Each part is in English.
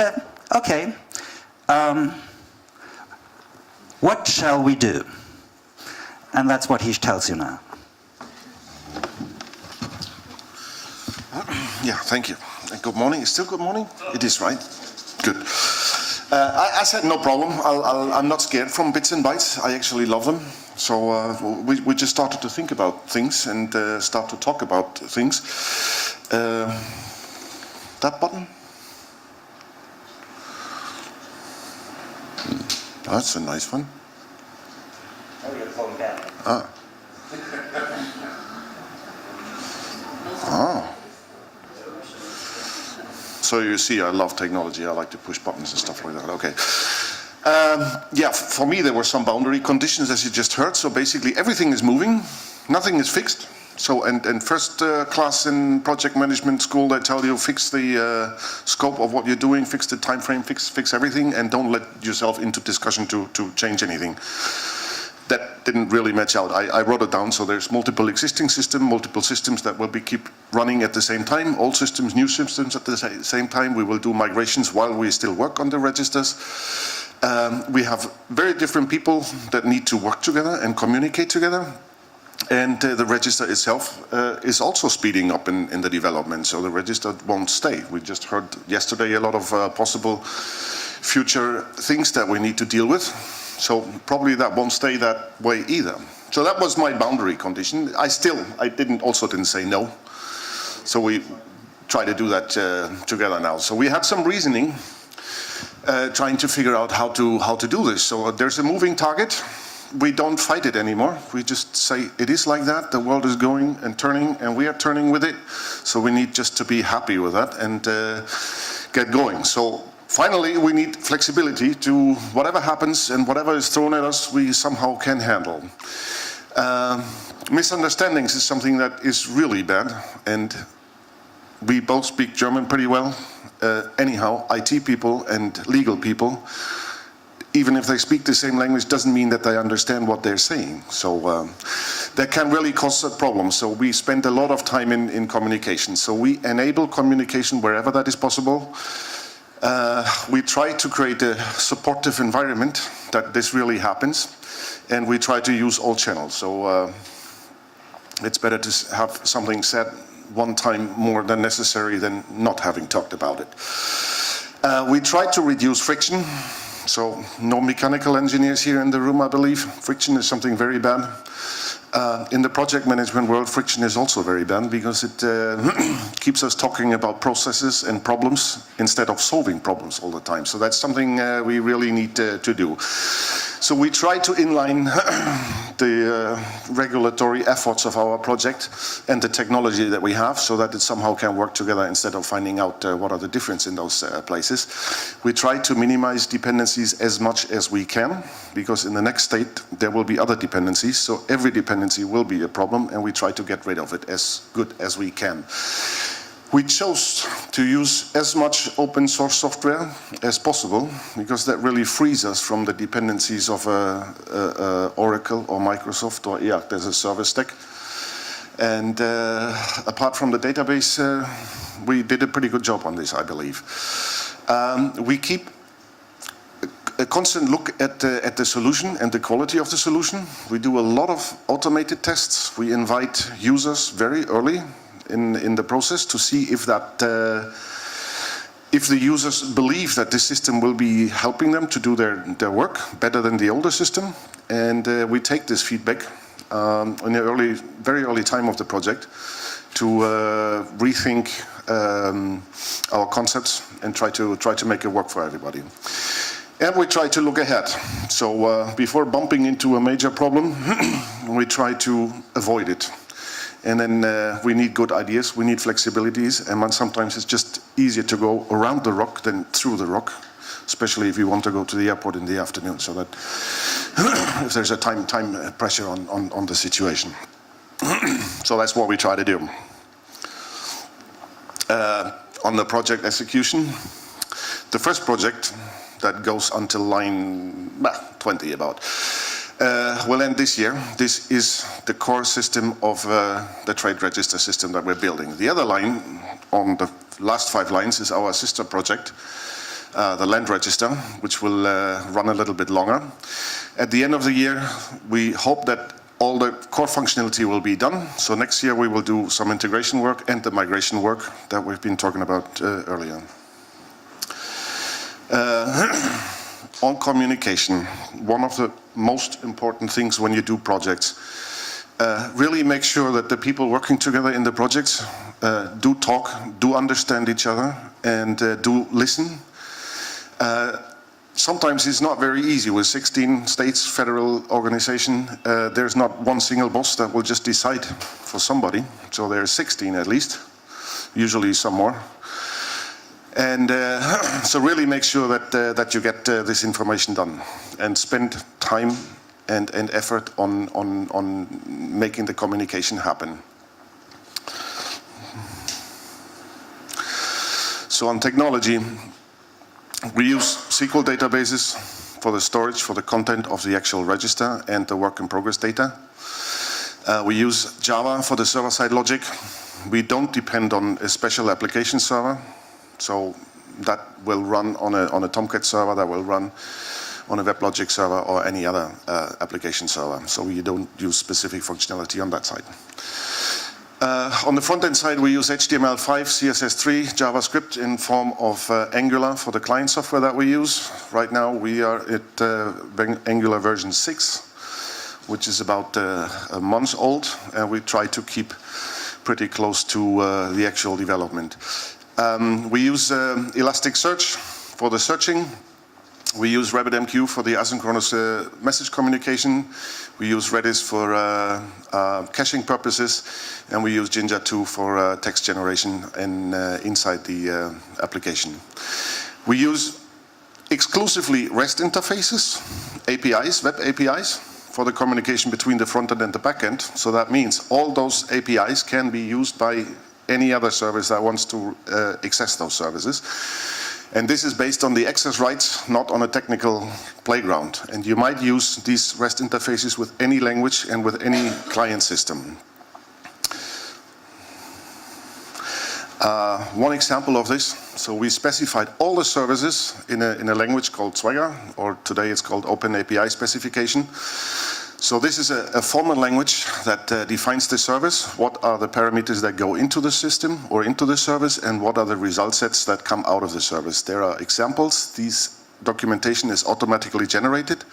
But, okay, what shall we do? And that's what he tells you now. Yeah, thank you. Good morning. It's still good morning? It is, right? Good. I said no problem. I'm not scared from bits and bytes. I actually love them. So we just started to think about things and start to talk about things. That button? That's a nice one. Oh, you're falling down. Ah. Ah. So you see, I love technology. I like to push buttons and stuff like that. Okay. Yeah, for me there were some boundary conditions, as you just heard. So basically everything is moving, nothing is fixed. So and first class in project management school, they tell you fix the scope of what you're doing, fix the time frame, fix everything, and don't let yourself into discussion to change anything. That didn't really match out. I wrote it down, so there's multiple existing systems, multiple systems that will be keep running at the same time, old systems, new systems at the same time. We will do migrations while we still work on the registers. We have very different people that need to work together and communicate together. And the register itself is also speeding up in the development, so the register won't stay. We just heard yesterday a lot of possible future things that we need to deal with. So probably that won't stay that way either. So that was my boundary condition. I didn't say no. So we try to do that together now. So we had some reasoning trying to figure out how to do this. So there's a moving target. We don't fight it anymore. We just say it is like that. The world is going and turning, and we are turning with it. So we need just to be happy with that and get going. So finally, we need flexibility to whatever happens and whatever is thrown at us, we somehow can handle. Misunderstandings is something that is really bad, and we both speak German pretty well. Anyhow, IT people and legal people, even if they speak the same language, doesn't mean that they understand what they're saying. So that can really cause a problem. So we spend a lot of time in communication. So we enable communication wherever that is possible. We try to create a supportive environment that this really happens. And we try to use all channels. So it's better to have something said one time more than necessary than not having talked about it. We try to reduce friction. So no mechanical engineers here in the room, I believe. Friction is something very bad. In the project management world, friction is also very bad because it keeps us talking about processes and problems instead of solving problems all the time. So that's something we really need to do. So we try to inline the regulatory efforts of our project and the technology that we have so that it somehow can work together instead of finding out what are the differences in those places. We try to minimize dependencies as much as we can because in the next state there will be other dependencies. So every dependency will be a problem and we try to get rid of it as good as we can. We chose to use as much open source software as possible because that really frees us from the dependencies of Oracle or Microsoft or EACT as a service stack. And apart from the database, we did a pretty good job on this, I believe. We keep a constant look at the solution and the quality of the solution. We do a lot of automated tests. We invite users very early in the process to see if the users believe that this system will be helping them to do their work better than the older system. And we take this feedback in the very early time of the project to rethink our concepts and try to make it work for everybody. And we try to look ahead. So before bumping into a major problem, we try to avoid it. And then we need good ideas, we need flexibilities, and sometimes it's just easier to go around the rock than through the rock, especially if you want to go to the airport in the afternoon, so that if there's a time pressure on the situation. So that's what we try to do. On the project execution, the first project that goes until line 20 about. Will end this year. This is the core system of the trade register system that we're building. The other line, on the last 5 lines, is our sister project the land register, which will run a little bit longer. At the end of the year, we hope that all the core functionality will be done. So next year we will do some integration work and the migration work that we've been talking about earlier. On communication, one of the most important things when you do projects, really make sure that the people working together in the projects do talk, do understand each other, and do listen. Sometimes it's not very easy with 16 states, federal organization. There's not one single boss that will just decide for somebody. So there's 16 at least, usually some more. And so really make sure that you get this information done and spend time and effort on making the communication happen. So on technology, we use SQL databases for the storage, for the content of the actual register and the work in progress data. We use Java for the server-side logic. We don't depend on a special application server. So that will run on a Tomcat server, that will run on a WebLogic server or any other application server. So we don't use specific functionality on that side. On the front-end side, we use HTML5, CSS3, JavaScript in form of Angular for the client software that we use. Right now, we are at Angular version 6, which is about a month old, and we try to keep pretty close to the actual development. We use Elasticsearch for the searching. We use RabbitMQ for the asynchronous message communication. We use Redis for caching purposes, and we use Jinja2 for text generation inside the application. We use exclusively REST interfaces, APIs, web APIs, for the communication between the front end and the back end. So that means all those APIs can be used by any other service that wants to access those services. And this is based on the access rights, not on a technical playground. And you might use these REST interfaces with any language and with any client system. One example of this, so we specified all the services in a language called Swagger, or today it's called Open API Specification. So this is a formal language that defines the service. What are the parameters that go into the system or into the service, and what are the result sets that come out of the service? There are examples. This documentation is automatically generated.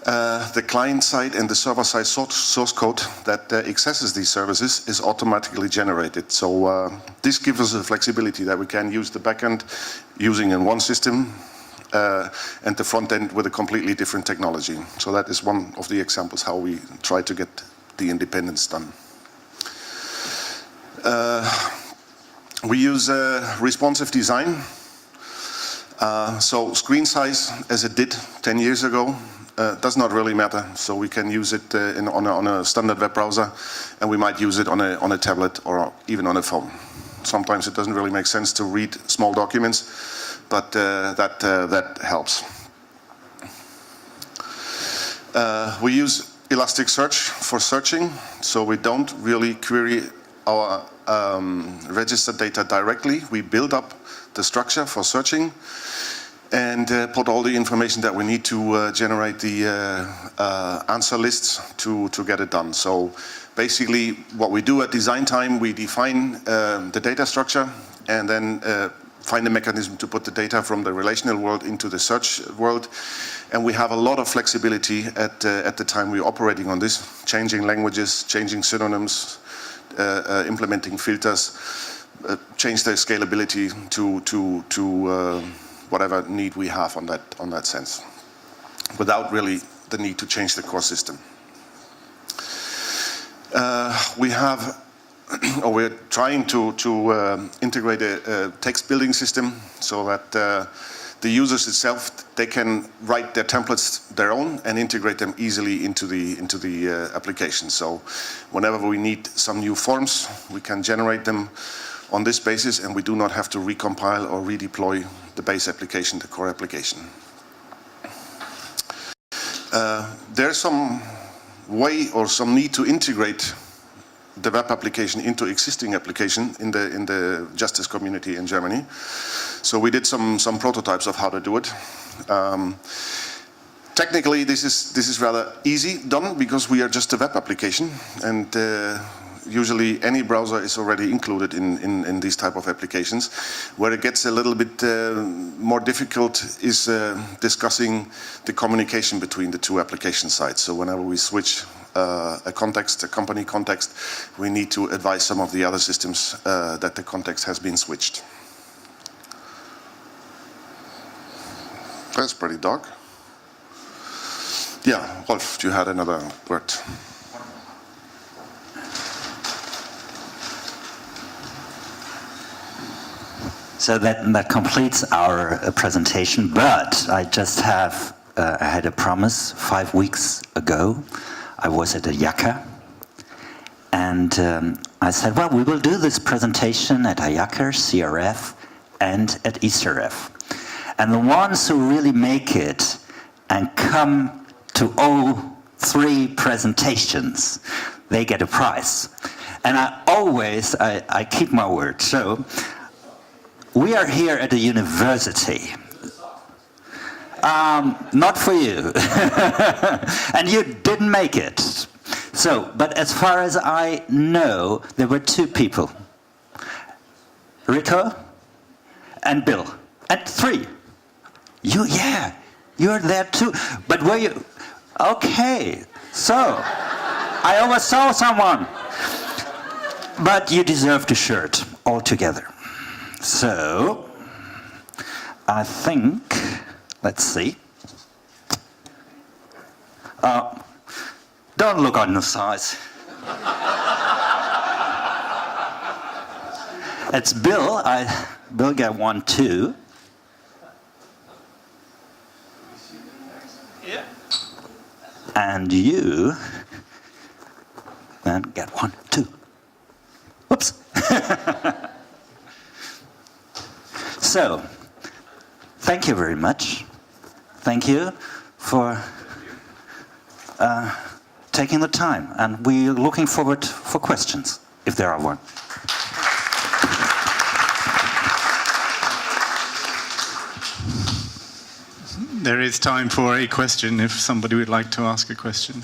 The client side and the server side source code that accesses these services is automatically generated. So this gives us the flexibility that we can use the backend using in one system, and the front end with a completely different technology. So that is one of the examples how we try to get the independence done. We use responsive design. So screen size, as it did 10 years ago, does not really matter. So we can use it on a standard web browser, and we might use it on a tablet or even on a phone. Sometimes it doesn't really make sense to read small documents, but that helps. We use Elasticsearch for searching, so we don't really query our registered data directly. We build up the structure for searching and put all the information that we need to generate the answer lists to get it done. So basically what we do at design time, we define the data structure and then find a mechanism to put the data from the relational world into the search world. And we have a lot of flexibility at the time we're operating on this, changing languages, changing synonyms, implementing filters, change the scalability to whatever need we have on that sense, without really the need to change the core system. We're trying to integrate a text building system so that the users itself, they can write their templates their own and integrate them easily into the application. So whenever we need some new forms, we can generate them on this basis, and we do not have to recompile or redeploy the base application, the core application. There's some way or some need to integrate the web application into existing application in the justice community in Germany. So we did some prototypes of how to do it. Technically, this is rather easy done because we are just a web application, and usually any browser is already included in these type of applications. Where it gets a little bit more difficult is discussing the communication between the two application sites. So whenever we switch a company context, we need to advise some of the other systems that the context has been switched. That's pretty dark. Yeah, Rolf, you had another word. So that completes our presentation, but I just have, I had a promise 5 weeks ago. I was at a Yaka, and I said, well, we will do this presentation at IACR, CRF, and at ECRF. And the ones who really make it and come to all 3 presentations, they get a prize. And I keep my word. So we are here at a university. Not for you. And you didn't make it. So, but as far as I know, there were 2 people. Rico and Bill. And 3. You're there too. But were you? Okay. So, I oversaw someone. But you deserved a shirt altogether. So, I think, let's see. Don't look on the size. It's Bill. Bill got 1 too. Yeah. And you then get 1 too. Whoops. So, thank you very much. Thank you for taking the time, and we're looking forward for questions, if there are one. There is time for a question if somebody would like to ask a question.